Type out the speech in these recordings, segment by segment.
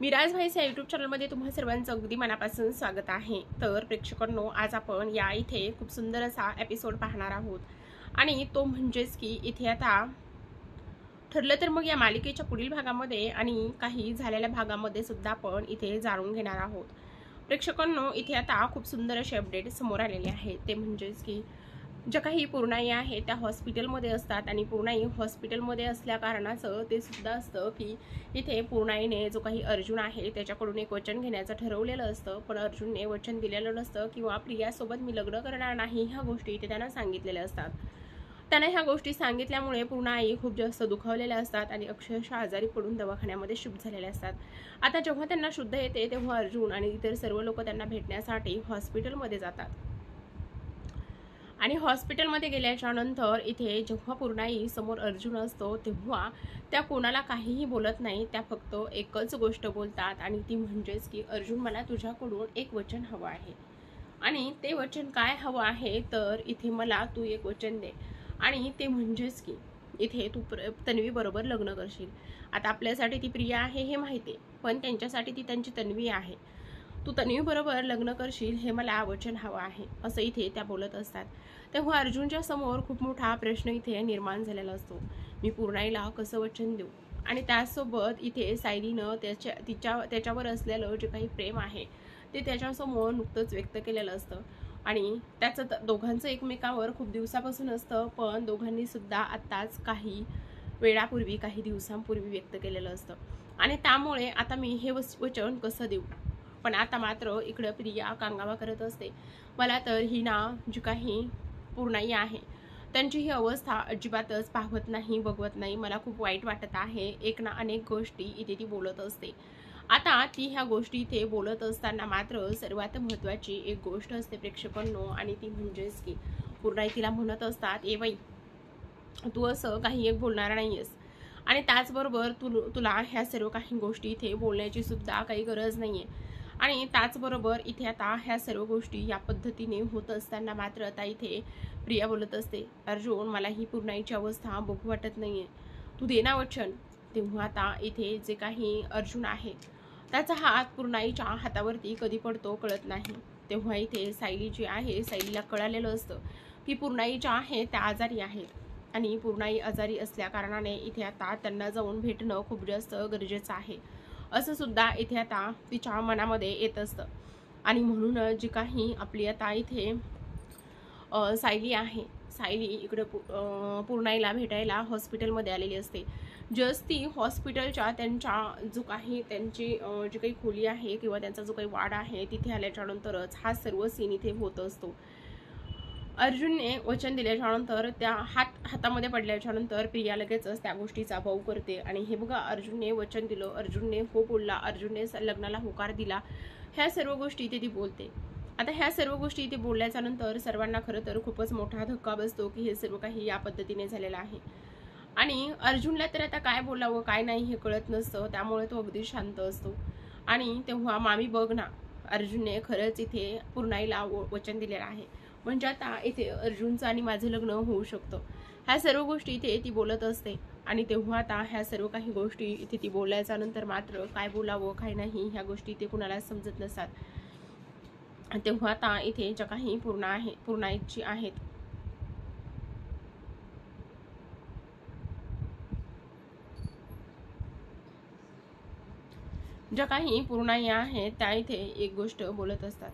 मिराज भाईस या यूट्यूब चॅनलमध्ये तुम्हा सर्वांचं अगदी मनापासून स्वागत आहे। तर प्रेक्षकांनो, आज आपण या इथे खूप सुंदर असा एपिसोड पाहणार आहोत आणि तो म्हणजेच की इथे आता ठरलं तर मग या मालिकेच्या पुढील भागामध्ये आणि काही झालेल्या भागामध्ये सुद्धा आपण इथे जाणून घेणार आहोत। प्रेक्षकांनो, इथे आता खूप सुंदर असे अपडेट समोर आलेले आहेत। ते म्हणजेच की ज्या काही पूर्णाई आहे त्या हॉस्पिटलमध्ये असतात आणि पूर्णाई हॉस्पिटलमध्ये असल्या कारणाचं ते सुद्धा असतं की इथे पूर्णाईने जो काही अर्जुन आहे त्याच्याकडून एक वचन घेण्याचं ठरवलेलं असतं, पण अर्जुनने वचन दिलेलं नसतं किंवा प्रियासोबत मी लग्न करणार नाही ह्या गोष्टी इथे त्यांना सांगितलेल्या असतात। त्याने ह्या गोष्टी सांगितल्यामुळे पूर्णाई खूप जास्त दुखावलेल्या असतात आणि अक्षरशः आजारी पडून दवाखान्यामध्ये शिफ्ट झालेल्या असतात। आता जेव्हा त्यांना शुद्ध येते तेव्हा अर्जुन आणि इतर सर्व लोक त्यांना भेटण्यासाठी हॉस्पिटलमध्ये जातात आणि हॉस्पिटलमध्ये गेल्याच्या नंतर इथे जेव्हा पूर्णाई समोर अर्जुन असतो तेव्हा त्या कोणाला काहीही बोलत नाही। त्या फक्त एकच गोष्ट बोलतात आणि ती म्हणजेच की अर्जुन, मला तुझ्याकडून एक वचन हवं आहे आणि ते वचन काय हवं आहे तर इथे मला तू एक वचन दे आणि ते म्हणजेच की इथे तू तन्वी बरोबर लग्न करशील। आता आपल्यासाठी ती प्रिया आहे हे माहिती आहे, पण त्यांच्यासाठी ती त्यांची तन्वी आहे। तू तन्वी बरोबर लग्न करशील हे मला वचन हवं आहे असं इथे त्या बोलत असतात। तेव्हा अर्जुनच्या समोर खूप मोठा प्रश्न इथे निर्माण झालेला असतो, मी पूर्णाईला कसं वचन देऊ। आणि त्यासोबत इथे सायलीनं त्याच्यावर असलेलं जे काही प्रेम आहे ते त्याच्यासमोर नुकतंच व्यक्त केलेलं असतं आणि त्याचं दोघांचं एकमेकावर खूप दिवसापासून असतं, पण दोघांनी सुद्धा आत्ताच काही वेळापूर्वी काही दिवसांपूर्वी व्यक्त केलेलं असतं आणि त्यामुळे आता मी हे वचन कसं देऊ। पण आता मात्र इकडं प्रिया कांगावा करत असते, मला तर ही ना जी काही पूर्णाई आहे त्यांची ही अवस्था अजिबातच पाहवत नाही, बघवत नाही, मला खूप वाईट वाटत आहे। एक ना अनेक गोष्टी इथे ती बोलत असते। आता ती ह्या गोष्टी इथे बोलत असताना मात्र सर्वात महत्त्वाची एक गोष्ट असते प्रेक्षकांनो, आणि ती म्हणजेच की पूर्णाई तिला म्हणत असतात, ए बाई, तू असं काही एक बोलणार नाहीयेस आणि त्याचबरोबर तुला ह्या सर्व काही गोष्टी इथे बोलण्याची सुद्धा काही गरज नाहीये। आणि त्याचबरोबर इथे आता ह्या सर्व गोष्टी या पद्धतीने होत असताना मात्र आता इथे प्रिया बोलत असते, अर्जुन, मला ही पूर्णाईची अवस्था बघू वाटत नाहीये, तू दे ना वचन। तेव्हा आता इथे जे काही अर्जुन आहे त्याचा हात पूर्णाईच्या हातावरती कधी पडतो कळत नाही। तेव्हा इथे सायली जी आहे, सायलीला कळालेलं असतं की पूर्णाई ज्या आहे त्या आजारी आहेत आणि पूर्णाई आजारी असल्या कारणाने इथे आता त्यांना जाऊन भेटणं खूप जास्त गरजेचं आहे असं सुद्धा इथे आता तिच्या मनामध्ये येत असतं। आणि म्हणून जी काही आपली आता इथे सायली आहे, सायली इकडे पूर्णाईला भेटायला हॉस्पिटलमध्ये आलेली असते। जस्ट ती हॉस्पिटलच्या त्यांच्या जो काही त्यांची जी काही खोली आहे किंवा त्यांचा जो काही वार्ड आहे तिथे आल्याच्या नंतरच हा सर्व सीन इथे होत असतो। अर्जुनने वचन दिल्याच्या नंतर त्या हातामध्ये पडल्याच्या नंतर प्रिया लगेचच त्या गोष्टीचा भाऊ करते आणि हे बघा, अर्जुनने वचन दिलं, अर्जुनने हो बोलला, अर्जुनने लग्नाला होकार दिला, ह्या सर्व गोष्टी इथे ती बोलते। आता ह्या सर्व गोष्टी इथे बोलल्याच्या नंतर सर्वांना खरं तर खूपच मोठा धक्का बसतो की हे सर्व काही या पद्धतीने झालेलं आहे आणि अर्जुनला तर आता काय बोलावं काय नाही हे कळत नसतं, त्यामुळे तो अगदी शांत असतो। आणि तेव्हा मामी बघ ना, अर्जुनने खरंच इथे पूर्णाईला वचन दिलेलं आहे, म्हणजे आता इथे अर्जुनचं आणि माझं लग्न होऊ शकतं। ह्या सर्व गोष्टी इथे ती बोलत असते आणि तेव्हा आता ह्या सर्व काही गोष्टी इथे ती बोलायच्या नंतर मात्र काय बोलावं काय नाही ह्या गोष्टी इथे कुणाला समजत नसतात। तेव्हा आता इथे ज्या काही पूर्णाईची आहेत ज्या काही पूर्णाई आहेत त्या इथे एक गोष्ट बोलत असतात,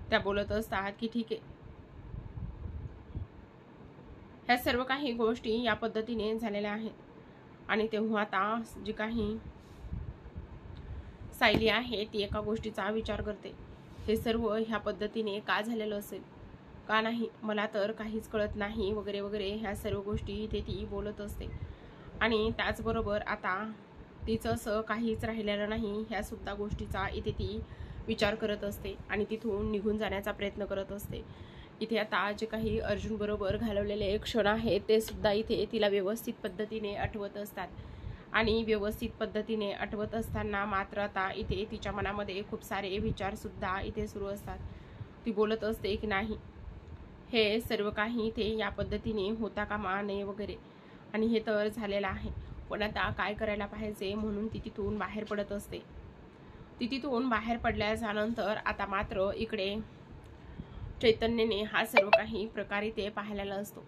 त्या बोलत असतात की ठीक आहे, ह्या सर्व काही गोष्टी या पद्धतीने झालेल्या आहेत। आणि तेव्हा आता जी काही सायली आहे ती एका गोष्टीचा विचार करते, हे सर्व ह्या पद्धतीने का झालेलं असेल, का नाही, मला तर काहीच कळत नाही वगैरे वगैरे ह्या सर्व गोष्टी इथे ती बोलत असते। आणि त्याचबरोबर आता तिचं असं काहीच राहिलेलं नाही ह्या सुद्धा गोष्टीचा इथे ती विचार करत असते आणि तिथून निघून जाण्याचा प्रयत्न करत असते। इथे आता जे काही अर्जुन बरोबर घालवलेले क्षण आहेत ते सुद्धा इथे तिला व्यवस्थित पद्धतीने आठवत असतात आणि व्यवस्थित पद्धतीने आठवत असताना मात्र आता इथे तिच्या मनामध्ये खूप सारे विचार सुद्धा इथे सुरू असतात। ती बोलत असते की नाही, हे सर्व काही इथे या पद्धतीने होता कामा नये वगैरे। आणि हे तर झालेलं आहे, पण आता काय करायला पाहिजे म्हणून ती तिथून बाहेर पडत असते. ती तिथून बाहेर पडल्याच्या नंतर आता मात्र इकडे चैतन्याने हा सर्व काही प्रकार इथे पाहायला असतो.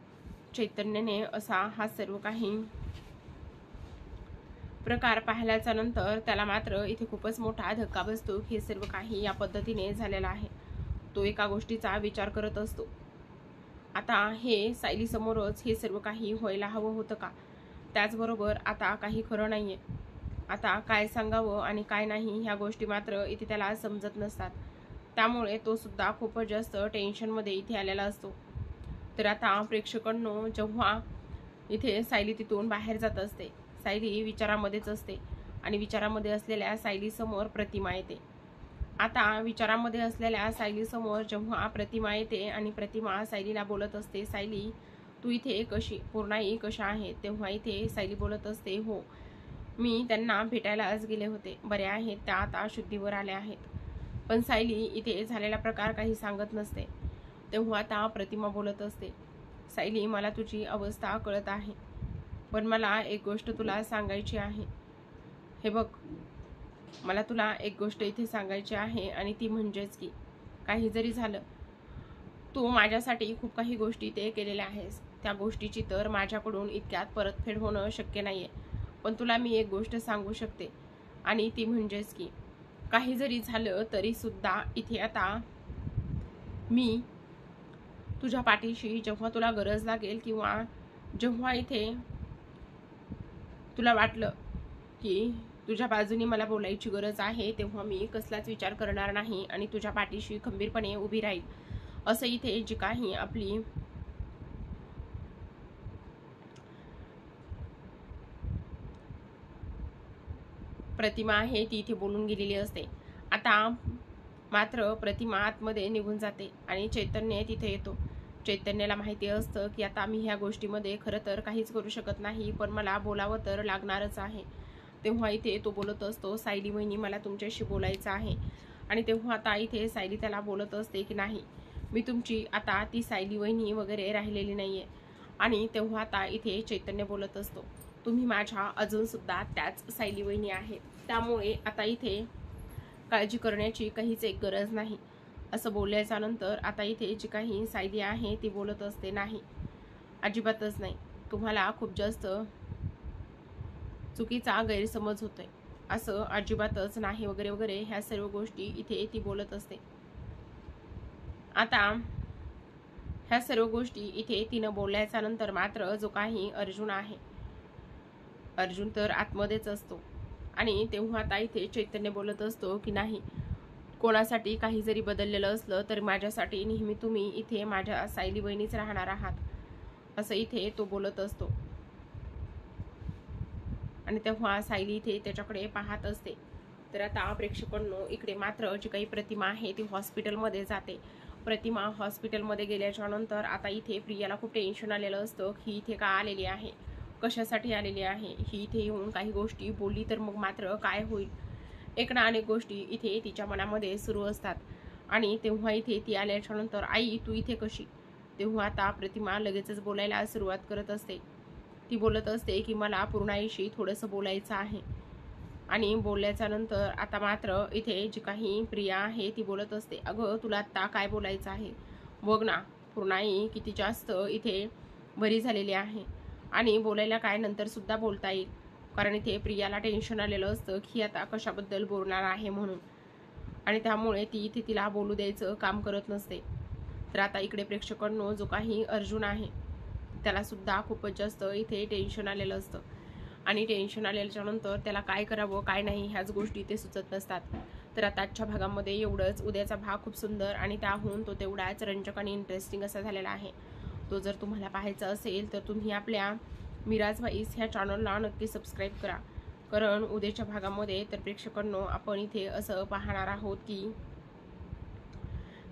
चैतन्याने असा हा सर्व काही प्रकार पाहिल्याच्या नंतर त्याला मात्र इथे खूपच मोठा धक्का बसतो. हे सर्व काही या पद्धतीने झालेलं आहे. तो एका गोष्टीचा विचार करत असतो, आता हे सायली समोरच हे सर्व काही व्हायला हवं होतं का? त्याचबरोबर आता काही खरं नाहीये. आता काय सांगावं आणि काय नाही ह्या गोष्टी मात्र इथे त्याला समजत नसतात. त्यामुळे तो सुद्धा खूपच जास्त टेन्शनमध्ये इथे आलेला असतो. तर आता प्रेक्षकांनो, जेव्हा इथे सायली तिथून बाहेर जात असते, सायली विचारामध्येच असते आणि विचारामध्ये असलेल्या सायली समोर प्रतिमा येते. आता विचारामध्ये असलेल्या सायली समोर जेव्हा प्रतिमा येते आणि प्रतिमा सायलीला बोलत असते, सायली तू इथे कशी, पूर्णाई कशा आहे? तेव्हा इथे सायली बोलत असते, हो मी त्यांना भेटायलाच गेले होते, बऱ्या आहेत त्या, आता शुद्धीवर आल्या आहेत. पण सायली इथे झालेला प्रकार काही सांगत नसते. तेव्हा आता प्रतिमा बोलत असते, सायली मला तुझी अवस्था कळत आहे, पण मला एक गोष्ट तुला सांगायची आहे. हे बघ, मला तुला एक गोष्ट इथे सांगायची आहे आणि ती म्हणजेच की काही जरी झालं, तू माझ्यासाठी खूप काही गोष्टी इथे केलेल्या आहेस, त्या गोष्टीची तर माझ्याकडून इतक्यात परतफेड होणं शक्य नाहीये. पण तुला मी एक गोष्ट सांगू शकते आणि ती म्हणजेच की काही जरी झालं तरी सुद्धा इथे आता मी तुझ्या पाठीशी जेव्हा तुला गरज लागेल किंवा जेव्हा इथे तुला वाटलं की तुझ्या बाजूने मला बोलायची गरज आहे, तेव्हा मी कसलाच विचार करणार नाही आणि तुझ्या पाठीशी खंबीरपणे उभी राहील. असं इथे जी काही आपली प्रतिमा आहे ती इथे बोलून गेलेली असते. आता मात्र प्रतिमा आतमध्ये निघून जाते आणि चैतन्य तिथे येतो. चैतन्याला माहिती असतं की आता मी ह्या गोष्टीमध्ये खरं तर काहीच करू शकत नाही, पण मला बोलावं तर लागणारच आहे. तेव्हा इथे तो बोलत असतो, सायली वहिनी मला तुमच्याशी बोलायचं आहे. आणि तेव्हा आता इथे सायली त्याला बोलत असते की नाही, मी तुमची आता ती सायली वहिनी वगैरे राहिलेली नाहीये. आणि तेव्हा आता इथे चैतन्य बोलत असतो, तुम्ही माझ्या अजून सुद्धा त्याच सायली वहिनी आहेत, त्यामुळे आता इथे काळजी करण्याची काहीच एक गरज नाही. असं बोलल्याच्या नंतर आता इथे जी काही सायली आहे ती बोलत असते, नाही अजिबातच नाही, तुम्हाला खूप जास्त चुकीचा गैरसमज होतोय, असं अजिबातच नाही वगैरे वगैरे ह्या सर्व गोष्टी इथे ती बोलत असते. आता ह्या सर्व गोष्टी इथे तिनं बोलल्याच्या नंतर मात्र जो काही अर्जुन आहे, अर्जुन तर आतमध्येच असतो. आणि तेव्हा आता इथे चैतन्य बोलत असतो की नाही, कोणासाठी काही जरी बदललेलं असलं तर माझ्यासाठी नेहमी तुम्ही इथे माझ्या सायली बहिणीच राहणार आहात, असं इथे तो बोलत असतो. आणि तेव्हा सायली इथे त्याच्याकडे पाहत असते. तर आता प्रेक्षकांनो, इकडे मात्र जी काही प्रतिमा आहे ती हॉस्पिटलमध्ये जाते. प्रतिमा हॉस्पिटलमध्ये गेल्याच्या नंतर आता इथे प्रियाला खूप टेन्शन आलेलं असतं, ही इथे का आलेली आहे, कशासाठी आलेली आहे, ही इथे येऊन काही गोष्टी बोलली तर मग मात्र काय होईल. एक ना अनेक गोष्टी इथे तिच्या मनामध्ये सुरू असतात. आणि तेव्हा इथे ती आल्याच्या नंतर, आई तू इथे कशी? तेव्हा आता प्रतिमा लगेचच बोलायला सुरुवात करत असते. ती बोलत असते की मला पूर्णाईशी थोडंसं बोलायचं आहे. आणि बोलल्याच्या नंतर आता मात्र इथे जी काही प्रिया आहे ती बोलत असते, अगं तुला आत्ता काय बोलायचं आहे, बघ ना पूर्णाई किती जास्त इथे बरी झालेली आहे आणि बोलायला काय नंतर सुद्धा बोलता येईल. कारण इथे प्रियाला टेन्शन आलेलं असतं की आता कशाबद्दल बोलणार आहे म्हणून, आणि त्यामुळे ती इथे तिला बोलू द्यायचं काम करत नसते. तर आता इकडे प्रेक्षकांनो, जो काही अर्जुन आहे त्याला सुद्धा खूपच जास्त इथे टेन्शन आलेलं असतं. आणि टेन्शन आल्याच्या नंतर त्याला काय करावं काय नाही ह्याच गोष्टी ते सुचत नसतात. तर आता आजच्या भागामध्ये एवढंच. उद्याचा भाग खूप सुंदर आणि त्याहून तो तेवढाच रंजक आणि इंटरेस्टिंग असा झालेला आहे. तो जर तुम्हाला पाहायचा असेल तर तुम्ही आपल्या मिराज वाईस ह्या चॅनलला नक्की सबस्क्राईब करा. कारण उद्याच्या भागामध्ये तर प्रेक्षकांनो आपण इथे असं पाहणार आहोत की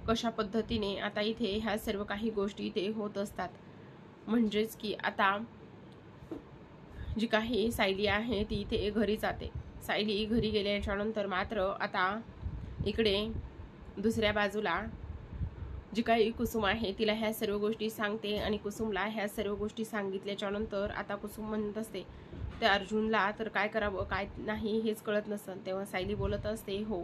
कशा पद्धतीने आता इथे ह्या सर्व काही गोष्टी इथे होत असतात. म्हणजेच की आता जी काही सायली आहे ती इथे घरी जाते. सायली घरी गेल्याच्या नंतर मात्र आता इकडे दुसऱ्या बाजूला जी काही कुसुम आहे तिला ह्या सर्व गोष्टी सांगते आणि कुसुमला ह्या सर्व गोष्टी सांगितल्याच्या नंतर आता कुसुम म्हणत असते त्या अर्जुनला तर काय करावं काय नाही हेच कळत नसन. तेव्हा सायली बोलत असते, हो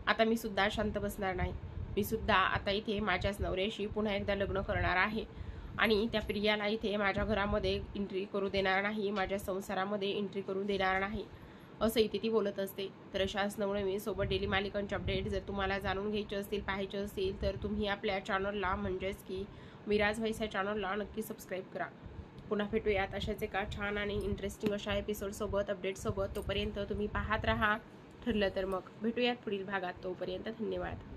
आता मी सुद्धा शांत बसणार नाही. मी सुद्धा आता इथे माझ्याच नवऱ्याशी पुन्हा एकदा लग्न करणार आहे आणि त्या प्रियाला इथे माझ्या घरामध्ये एंट्री करू देणार नाही, माझ्या संसारामध्ये एंट्री करू देणार नाही, असं इथे ती बोलत असते. तर अशाच नवनवीन सोबत डेली मालिकांचे अपडेट जर तुम्हाला जाणून घ्यायचे असतील, पाहायचे असतील तर तुम्ही आपल्या चॅनलला म्हणजेच की विराज व्हॉइस या चॅनलला नक्की सबस्क्राईब करा. पुन्हा भेटूयात अशाच एका छान आणि इंटरेस्टिंग अशा एपिसोडसोबत अपडेटसोबत. तोपर्यंत तुम्ही पाहत राहा. ठरलं तर मग भेटूयात पुढील भागात. तोपर्यंत धन्यवाद.